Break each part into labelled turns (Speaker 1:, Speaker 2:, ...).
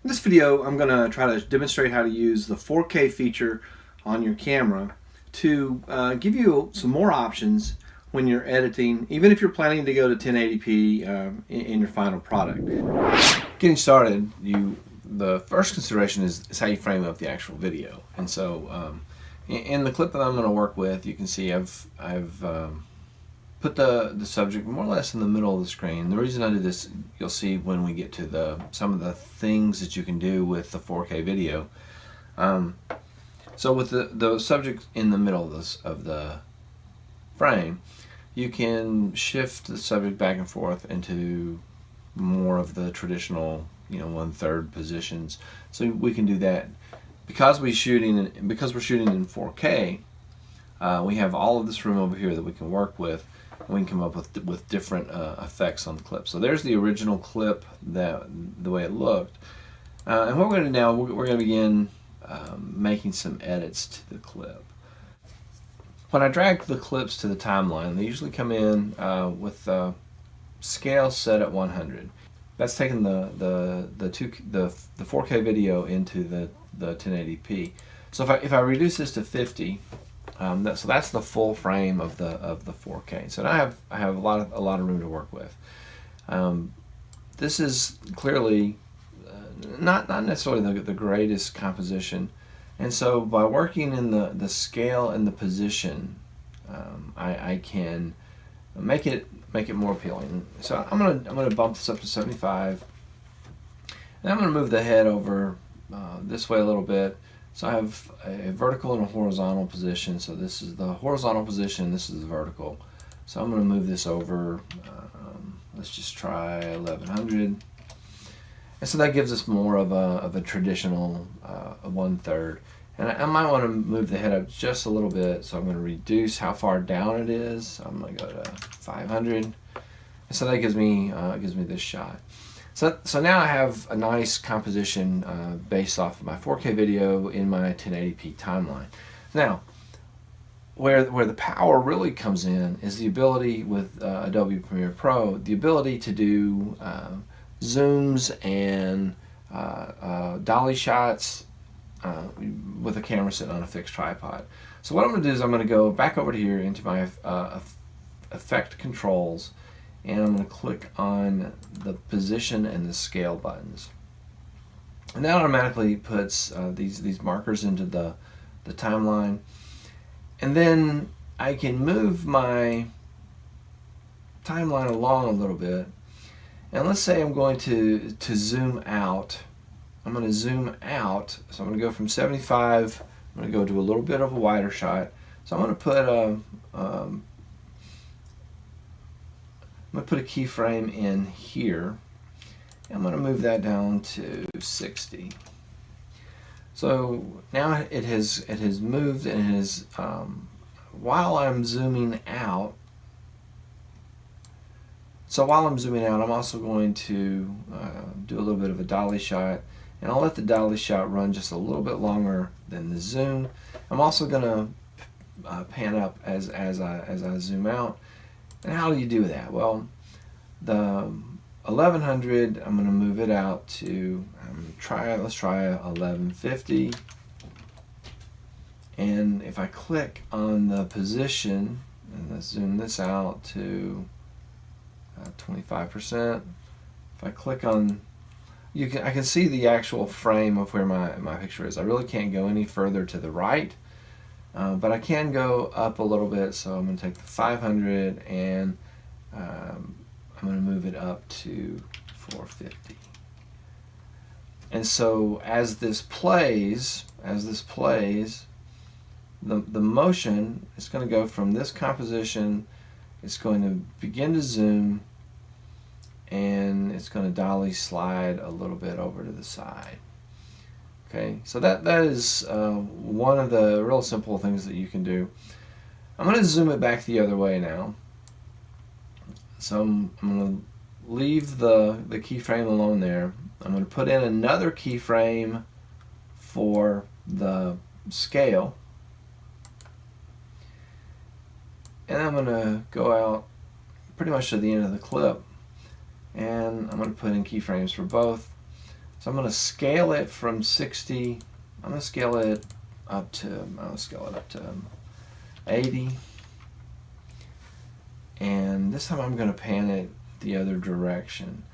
Speaker 1: In this video, I'm going to try to demonstrate how to use the 4K feature on your camera to give you some more options when you're editing, even if you're planning to go to 1080p in your final product. Getting started, the first consideration is how you frame up the actual video. And so in the clip that I'm going to work with, you can see I've put the subject more or less in the middle of the screen. The reason I did this, you'll see when we get to some of the things that you can do with the 4K video. So with the subject in the middle of the frame, you can shift the subject back and forth into more of the traditional, 1/3 positions. So we can do that because we're shooting in 4K. We have all of this room over here that we can work with. We can come up with different effects on the clip. So there's the original clip, the way it looked. And what we're going to do now, we're going to begin making some edits to the clip. When I drag the clips to the timeline, they usually come in with the scale set at 100. That's taking the 4K video into the 1080p. So if I reduce this to 50. So that's the full frame of the 4K. So now I have a lot of room to work with. This is clearly not necessarily the greatest composition, and so by working in the scale and the position, I can make it more appealing. So I'm gonna bump this up to 75, and I'm gonna move the head over this way a little bit. So I have a vertical and a horizontal position. So this is the horizontal position, this is the vertical. So I'm going to move this over, let's just try 1100. And so that gives us more of a traditional 1/3. And I might want to move the head up just a little bit, so I'm going to reduce how far down it is. So I'm going to go to 500. And so that gives me this shot. So now I have a nice composition based off of my 4K video in my 1080p timeline. Now, where the power really comes in is the ability with Adobe Premiere Pro, the ability to do zooms and dolly shots with a camera sitting on a fixed tripod. So what I'm going to do is I'm going to go back over here into my effect controls, and I'm going to click on the position and the scale buttons. And that automatically puts these markers into the timeline. And then I can move my timeline along a little bit. And let's say I'm going to zoom out. I'm going to zoom out. So I'm going to go from 75. I'm going to go to a little bit of a wider shot. So I'm going to put a keyframe in here. I'm going to move that down to 60. So now it has moved, and it has while I'm zooming out. So while I'm zooming out, I'm also going to do a little bit of a dolly shot, and I'll let the dolly shot run just a little bit longer than the zoom. I'm also going to pan up as I zoom out. And how do you do that? Well, the 1100, I'm going to move it out to, let's try 1150. And if I click on the position, and let's zoom this out to 25%. If I click on, I can see the actual frame of where my picture is. I really can't go any further to the right. But I can go up a little bit, so I'm going to take the 500 and I'm going to move it up to 450. And so as this plays, the motion is going to go from this composition, it's going to begin to zoom, and it's going to dolly slide a little bit over to the side. Okay, so that is one of the real simple things that you can do. I'm going to zoom it back the other way now. So I'm going to leave the keyframe alone there. I'm going to put in another keyframe for the scale. And I'm going to go out pretty much to the end of the clip, and I'm going to put in keyframes for both. So I'm going to scale it from 60. I'm going to scale it up to 80. And this time I'm going to pan it the other direction.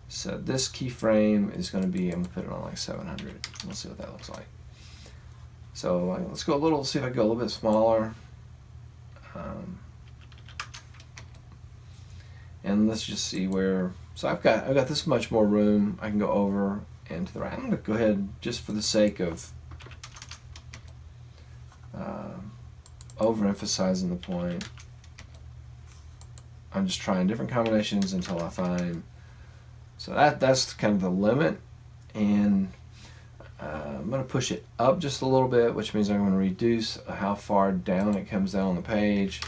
Speaker 1: So this keyframe is going to be, I'm going to put it on like 700. Let's see what that looks like. So let's go a little, see if I can go a little bit smaller. And let's just see where, so I've got this much more room. I can go over and to the right. I'm going to go ahead, just for the sake of overemphasizing the point, I'm just trying different combinations until I find, so that's kind of the limit. And I'm going to push it up just a little bit, which means I'm going to reduce how far down it comes down on the page.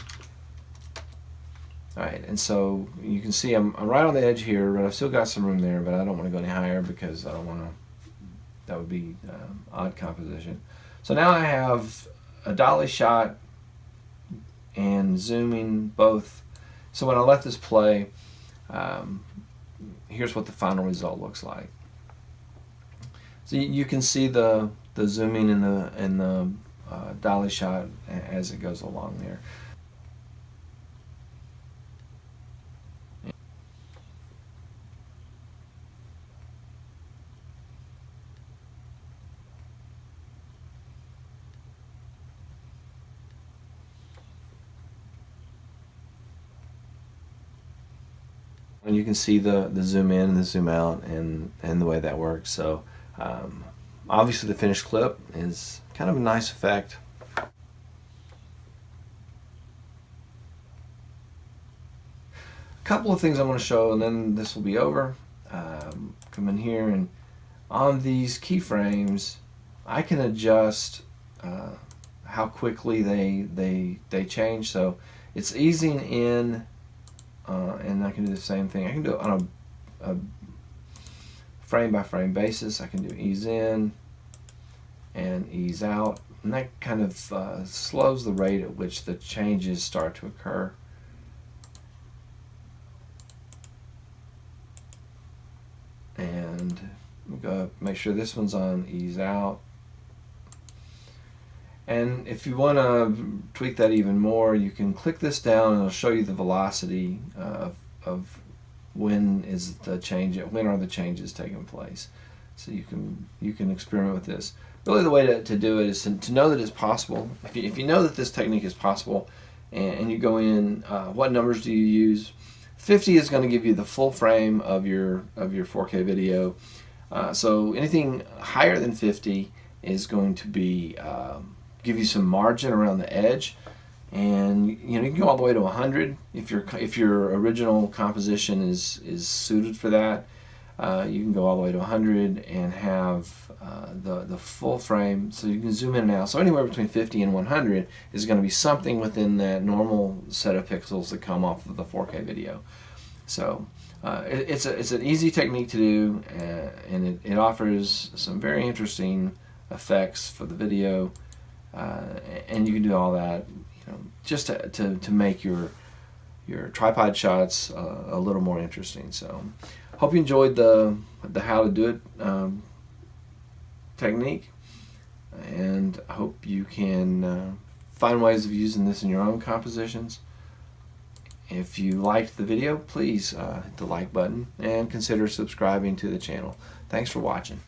Speaker 1: Alright, and so you can see I'm right on the edge here, but I've still got some room there, but I don't want to go any higher because I don't want to, that would be odd composition. So now I have a dolly shot and zooming both. So when I let this play, here's what the final result looks like. So you can see the zooming in the dolly shot as it goes along there. And you can see the zoom in and the zoom out and the way that works. So obviously the finished clip is kind of a nice effect. A couple of things I'm going to show and then this will be over. Come in here, and on these keyframes I can adjust how quickly they change. So it's easing in, and I can do the same thing. I can do it on a frame by frame basis. I can do ease in and ease out, and that kind of slows the rate at which the changes start to occur. And we'll go make sure this one's on ease out. And if you want to tweak that even more, you can click this down and it'll show you the velocity of when are the changes taking place. So you can experiment with this. Really the way to do it is to know that it's possible. If you know that this technique is possible, and you go in, what numbers do you use? 50 is going to give you the full frame of your 4K video. So anything higher than 50 is going to be give you some margin around the edge, and you can go all the way to 100 if your original composition is suited for that. You can go all the way to 100 and have the full frame, so you can zoom in and out. So anywhere between 50 and 100 is going to be something within that normal set of pixels that come off of the 4K video. So it's an easy technique to do, and it offers some very interesting effects for the video. And you can do all that, just to make your tripod shots a little more interesting. So, hope you enjoyed the how to do it technique, and I hope you can find ways of using this in your own compositions. If you liked the video, please hit the like button and consider subscribing to the channel. Thanks for watching.